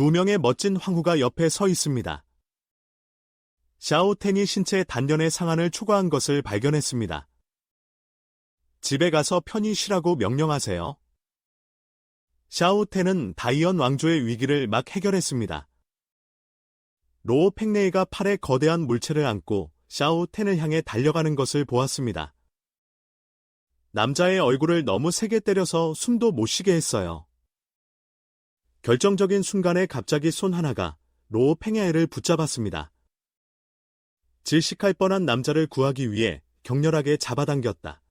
두 명의 멋진 황후가 옆에 서 있습니다. 샤오텐이 신체 단련의 상한을 초과한 것을 발견했습니다. 집에 가서 편히 쉬라고 명령하세요. 샤오텐은 다이언 왕조의 위기를 막 해결했습니다. 로오 팽레이가 팔에 거대한 물체를 안고 샤오텐을 향해 달려가는 것을 보았습니다. 남자의 얼굴을 너무 세게 때려서 숨도 못 쉬게 했어요. 결정적인 순간에 갑자기 손 하나가 로오 팽야이를 붙잡았습니다. 질식할 뻔한 남자를 구하기 위해 격렬하게 잡아당겼다.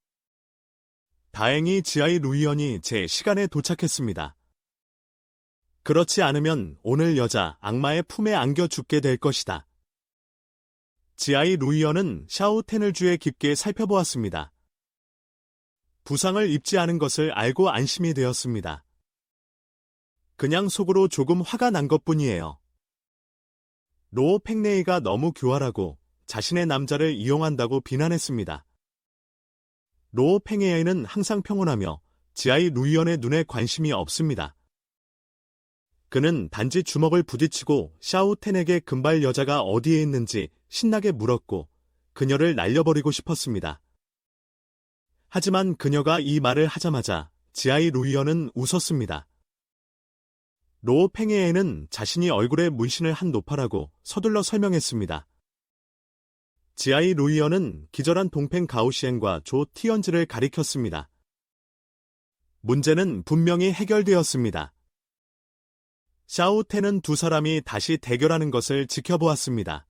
다행히 지아이 루이언이 제 시간에 도착했습니다. 그렇지 않으면 오늘 여자 악마의 품에 안겨 죽게 될 것이다. 지아이 루이언은 샤오텐을 주의 깊게 살펴보았습니다. 부상을 입지 않은 것을 알고 안심이 되었습니다. 그냥 속으로 조금 화가 난 것뿐이에요. 로오 팽레이가 너무 교활하고 자신의 남자를 이용한다고 비난했습니다. 로오 팽레이는 항상 평온하며 지아이 루이언의 눈에 관심이 없습니다. 그는 단지 주먹을 부딪히고 샤오텐에게 금발 여자가 어디에 있는지 신나게 물었고 그녀를 날려버리고 싶었습니다. 하지만 그녀가 이 말을 하자마자 지아이 루이언은 웃었습니다. 로오 팽레이는 자신이 얼굴에 문신을 한 노파라고 서둘러 설명했습니다. 지아이 루이언은 기절한 동팽 가오시엔과 조 티언즈를 가리켰습니다. 문제는 분명히 해결되었습니다. 샤오텐은 두 사람이 다시 대결하는 것을 지켜보았습니다.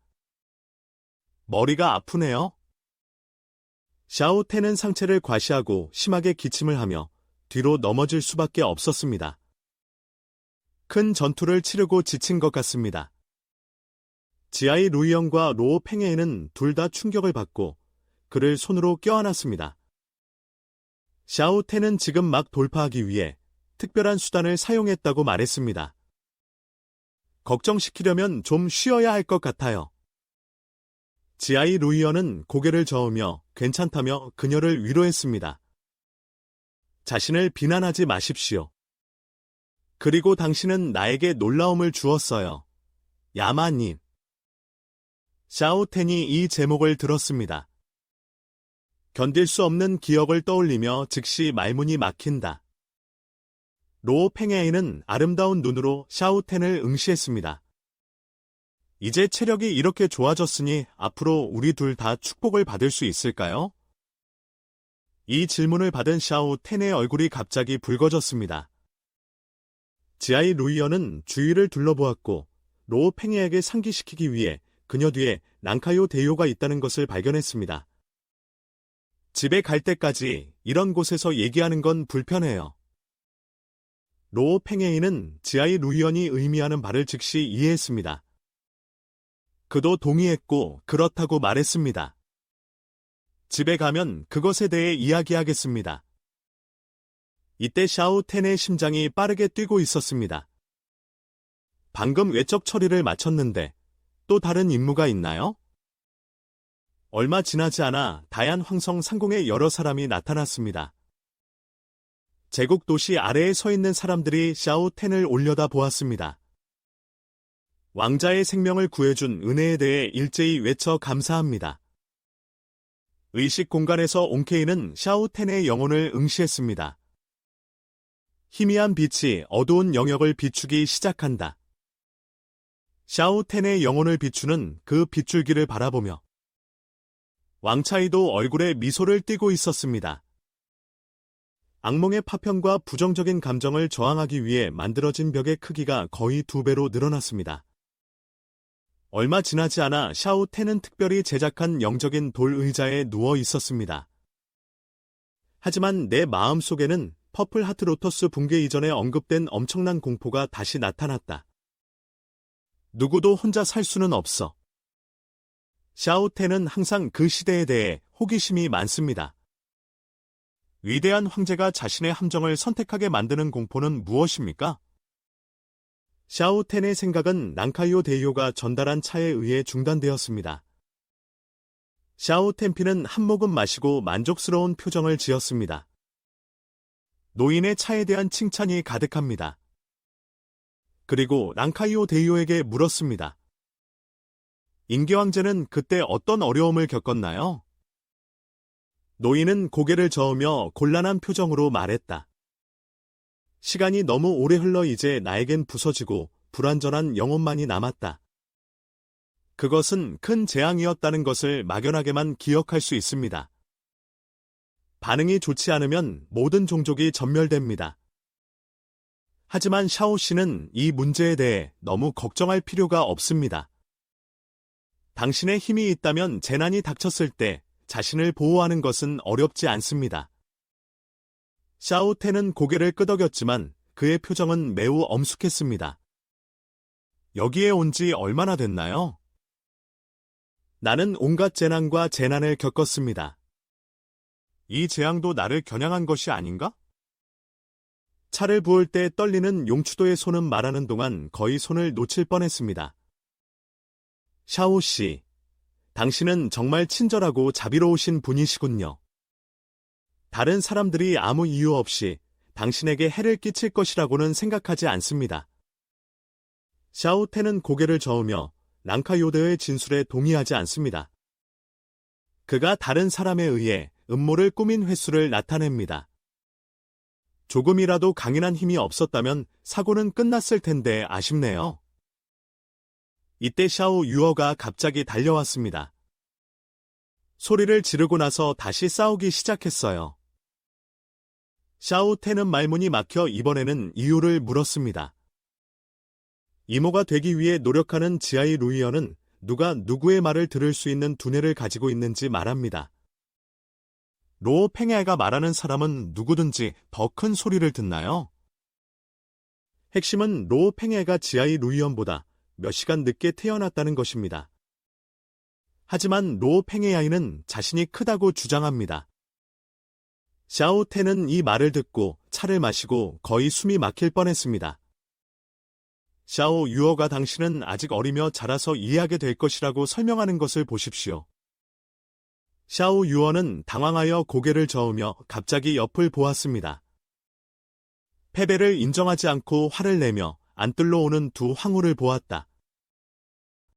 머리가 아프네요. 샤오텐은 상체를 과시하고 심하게 기침을 하며 뒤로 넘어질 수밖에 없었습니다. 큰 전투를 치르고 지친 것 같습니다. 지아이 루이언과 로오 팽레이는 둘 다 충격을 받고 그를 손으로 껴안았습니다. 샤오텐은 지금 막 돌파하기 위해 특별한 수단을 사용했다고 말했습니다. 걱정시키려면 좀 쉬어야 할 것 같아요. 지아이 루이언은 고개를 저으며 괜찮다며 그녀를 위로했습니다. 자신을 비난하지 마십시오. 그리고 당신은 나에게 놀라움을 주었어요. 야마님. 샤오텐이 이 제목을 들었습니다. 견딜 수 없는 기억을 떠올리며 즉시 말문이 막힌다. 로오 팽레이는 아름다운 눈으로 샤오텐을 응시했습니다. 이제 체력이 이렇게 좋아졌으니 앞으로 우리 둘 다 축복을 받을 수 있을까요? 이 질문을 받은 샤오텐의 얼굴이 갑자기 붉어졌습니다. 지아이 루이언은 주위를 둘러보았고 로오 팽레이에게 상기시키기 위해 그녀 뒤에 랑카요 대요가 있다는 것을 발견했습니다. 집에 갈 때까지 이런 곳에서 얘기하는 건 불편해요. 로오 팽레이는 지아이 루이언이 의미하는 바를 즉시 이해했습니다. 그도 동의했고 그렇다고 말했습니다. 집에 가면 그것에 대해 이야기하겠습니다. 이때 샤오텐의 심장이 빠르게 뛰고 있었습니다. 방금 외적 처리를 마쳤는데 또 다른 임무가 있나요? 얼마 지나지 않아 다얀 황성 상공에 여러 사람이 나타났습니다. 제국 도시 아래에 서 있는 사람들이 샤오텐을 올려다 보았습니다. 왕자의 생명을 구해준 은혜에 대해 일제히 외쳐 감사합니다. 의식 공간에서 옹케이는 샤오텐의 영혼을 응시했습니다. 희미한 빛이 어두운 영역을 비추기 시작한다. 샤오텐의 영혼을 비추는 그 빗줄기를 바라보며 왕차이도 얼굴에 미소를 띠고 있었습니다. 악몽의 파편과 부정적인 감정을 저항하기 위해 만들어진 벽의 크기가 거의 2배로 늘어났습니다. 얼마 지나지 않아 샤오텐은 특별히 제작한 영적인 돌 의자에 누워 있었습니다. 하지만 내 마음속에는 퍼플 하트 로터스 붕괴 이전에 언급된 엄청난 공포가 다시 나타났다. 누구도 혼자 살 수는 없어. 샤오텐은 항상 그 시대에 대해 호기심이 많습니다. 위대한 황제가 자신의 함정을 선택하게 만드는 공포는 무엇입니까? 샤오텐의 생각은 랑카요 대요가 전달한 차에 의해 중단되었습니다. 샤오텐피는 한 모금 마시고 만족스러운 표정을 지었습니다. 노인의 차에 대한 칭찬이 가득합니다. 그리고 랑카이오 데이오에게 물었습니다. 인기 황제는 그때 어떤 어려움을 겪었나요? 노인은 고개를 저으며 곤란한 표정으로 말했다. 시간이 너무 오래 흘러 이제 나에겐 부서지고 불완전한 영혼만이 남았다. 그것은 큰 재앙이었다는 것을 막연하게만 기억할 수 있습니다. 반응이 좋지 않으면 모든 종족이 전멸됩니다. 하지만 샤오 씨는 이 문제에 대해 너무 걱정할 필요가 없습니다. 당신의 힘이 있다면 재난이 닥쳤을 때 자신을 보호하는 것은 어렵지 않습니다. 샤오테는 고개를 끄덕였지만 그의 표정은 매우 엄숙했습니다. 여기에 온 지 얼마나 됐나요? 나는 온갖 재난과 재난을 겪었습니다. 이 재앙도 나를 겨냥한 것이 아닌가? 차를 부을 때 떨리는 용추도의 손은 말하는 동안 거의 손을 놓칠 뻔했습니다. 샤오 씨, 당신은 정말 친절하고 자비로우신 분이시군요. 다른 사람들이 아무 이유 없이 당신에게 해를 끼칠 것이라고는 생각하지 않습니다. 샤오테는 고개를 저으며 랑카요드의 진술에 동의하지 않습니다. 그가 다른 사람에 의해 음모를 꾸민 횟수를 나타냅니다. 조금이라도 강인한 힘이 없었다면 사고는 끝났을 텐데 아쉽네요. 이때 샤오 유어가 갑자기 달려왔습니다. 소리를 지르고 나서 다시 싸우기 시작했어요. 샤오테는 말문이 막혀 이번에는 이유를 물었습니다. 이모가 되기 위해 노력하는 지아이 루이어는 누가 누구의 말을 들을 수 있는 두뇌를 가지고 있는지 말합니다. 로 팽야가 말하는 사람은 누구든지 더 큰 소리를 듣나요? 핵심은 로 팽야가 지아이 루이언보다 몇 시간 늦게 태어났다는 것입니다. 하지만 로 팽야이는 자신이 크다고 주장합니다. 샤오테는 이 말을 듣고 차를 마시고 거의 숨이 막힐 뻔했습니다. 샤오 유어가 당신은 아직 어리며 자라서 이해하게 될 것이라고 설명하는 것을 보십시오. 샤오 유어는 당황하여 고개를 저으며 갑자기 옆을 보았습니다. 패배를 인정하지 않고 화를 내며 안뜰로 오는 두 황후를 보았다.